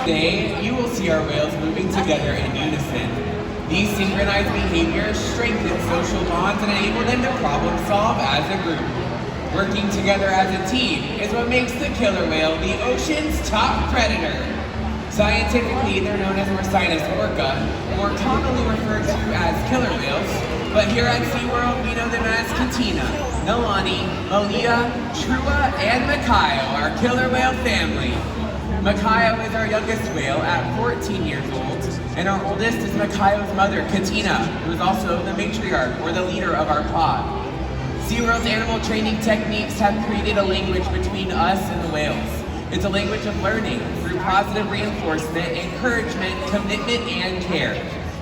Today, you will see our whales moving together in unison. These synchronized behaviors strengthen social bonds and enable them to problem solve as a group. Working together as a team is what makes the killer whale the ocean's top predator. Scientifically, they're known as Orcinus orca, more commonly referred to as killer whales, but here at SeaWorld, we know them as Katina, Nalani, Malia, Trua, and Makayo, our killer whale family. Makayo is our youngest whale at 14 years old, and our oldest is Makayo's mother, Katina, who is also the matriarch, or the leader of our pod. SeaWorld's animal training techniques have created a language between us and the whales. It's a language of learning through positive reinforcement, encouragement, commitment, and care.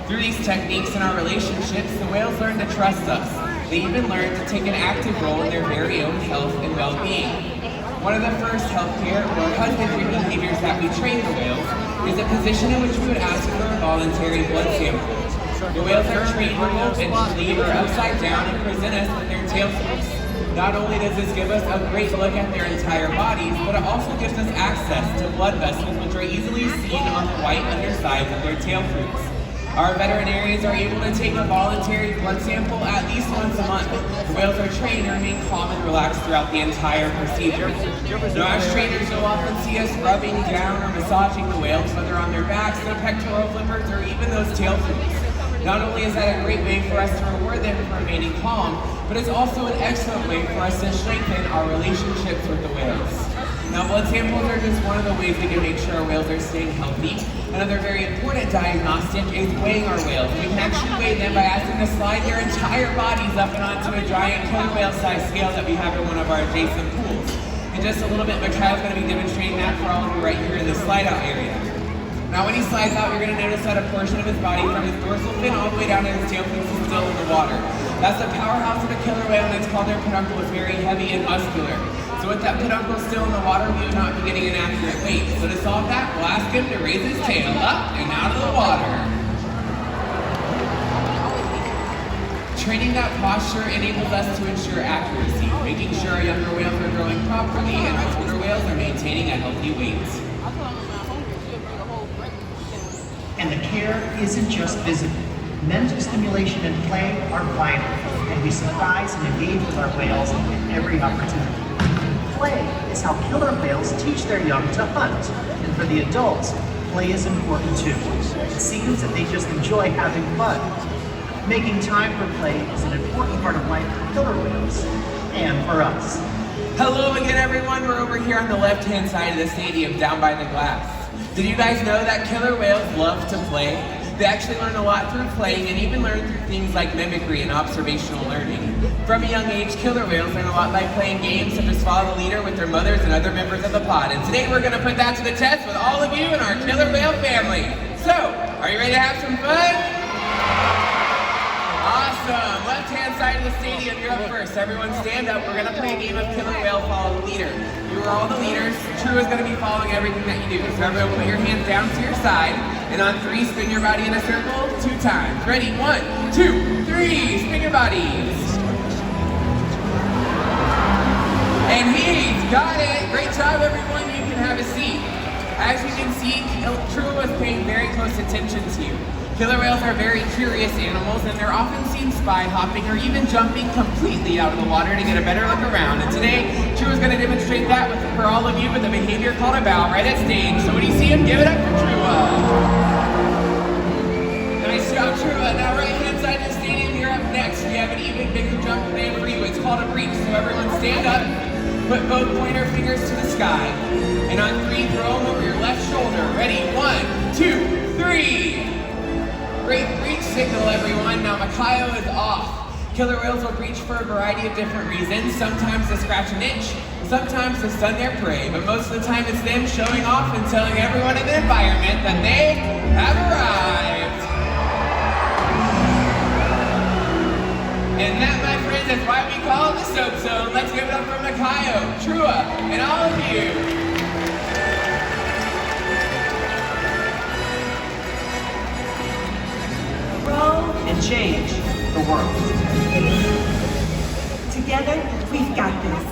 Through these techniques in our relationships, the whales learn to trust us. They even learn to take an active role in their very own health and well-being. One of the first healthcare or husbandry behaviors that we train the whales is a position in which we would ask for a voluntary blood sample. The whales are trained to look and lean or upside down and present us with their tail flips. Not only does this give us a great look at their entire bodies, but it also gives us access to blood vessels which are easily seen on the white undersides of their tail flukes. Our veterinarians are able to take a voluntary blood sample at least once a month. The whales are trained to remain calm and relaxed throughout the entire procedure. Now, as trainers, you'll often see us rubbing down or massaging the whales, whether on their backs, their pectoral flippers, or even those tail flukes. Not only is that a great way for us to reward them for remaining calm, but it's also an excellent way for us to strengthen our relationships with the whales. Now, blood samples are just one of the ways we can make sure our whales are staying healthy. Another very important diagnostic is weighing our whales. We can actually weigh them by asking them to slide their entire bodies up and onto a giant killer whale-sized scale that we have in one of our adjacent pools. In just a little bit, Mikhail's going to be demonstrating that for all of you right here in the slide-out area. Now, when he slides out, you're going to notice that a portion of his body from his dorsal fin all the way down to his tail fin is still in the water. That's the powerhouse of a killer whale, and it's called their peduncle. It's very heavy and muscular. So with that peduncle still in the water, we would not be getting an accurate weight. So to solve that, we'll ask him to raise his tail up and out of the water. Training that posture enables us to ensure accuracy, making sure our younger whales are growing properly and our older whales are maintaining a healthy weight. And the care isn't just physical. Mental stimulation and play are vital, and we surprise and engage with our whales at every opportunity. Play is how killer whales teach their young to hunt, and for the adults, play is important too. It seems that they just enjoy having fun. Making time for play is an important part of life for killer whales, and for us. Hello again, everyone. We're over here on the left-hand side of the stadium, down by the glass. Did you guys know that killer whales love to play? They actually learn a lot through playing and even learn through things like mimicry and observational learning. From a young age, killer whales learn a lot by playing games such as follow the leader with their mothers and other members of the pod. And today we're going to put that to the test with all of you in our killer whale family. So, are you ready to have some fun? Awesome. Left-hand side of the stadium, you're up first. Everyone stand up. We're going to play a game of killer whale follow the leader. You are all the leaders. True is going to be following everything that you do. So everyone put your hands down to your side. And on 3, spin your body in a circle 2 times. Ready? 1, 2, 3. Spin your bodies. And he's got it. Great job, everyone. You can have a seat. As you can see, True was paying very close attention to you. Killer whales are very curious animals, and they're often seen spy hopping or even jumping completely out of the water to get a better look around. And today, True is going to demonstrate that for all of you with a behavior called a bow right at stage. So when you see him, give it up for Trua. Nice job, Trua. Now right-hand side of the stadium, you're up next. We have an even bigger jump plan for you. It's called a breach. So everyone stand up, put both pointer fingers to the sky. And on 3, throw them over your left shoulder. Ready? 1, 2, 3. Great breach signal, everyone. Now Makayo is off. Killer whales will breach for a variety of different reasons. Sometimes to scratch an itch, sometimes to stun their prey, but most of the time it's them showing off and telling everyone in the environment that they have arrived. And that, my friends, is why we call it the soap zone. Let's give it up for Makayo, Trua, and all of you. And change the world. Together, we've got this.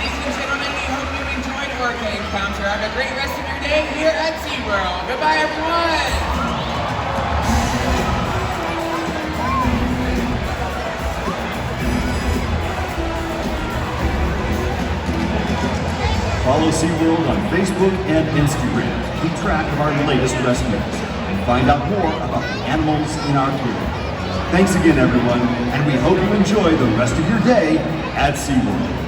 Ladies and gentlemen, we hope you enjoyed Orca Encounter. Have a great rest of your day here at SeaWorld. Goodbye, everyone. Follow SeaWorld on Facebook and Instagram to keep track of our latest rescues and find out more about the animals in our aquarium. Thanks again, everyone, and we hope you enjoy the rest of your day at SeaWorld.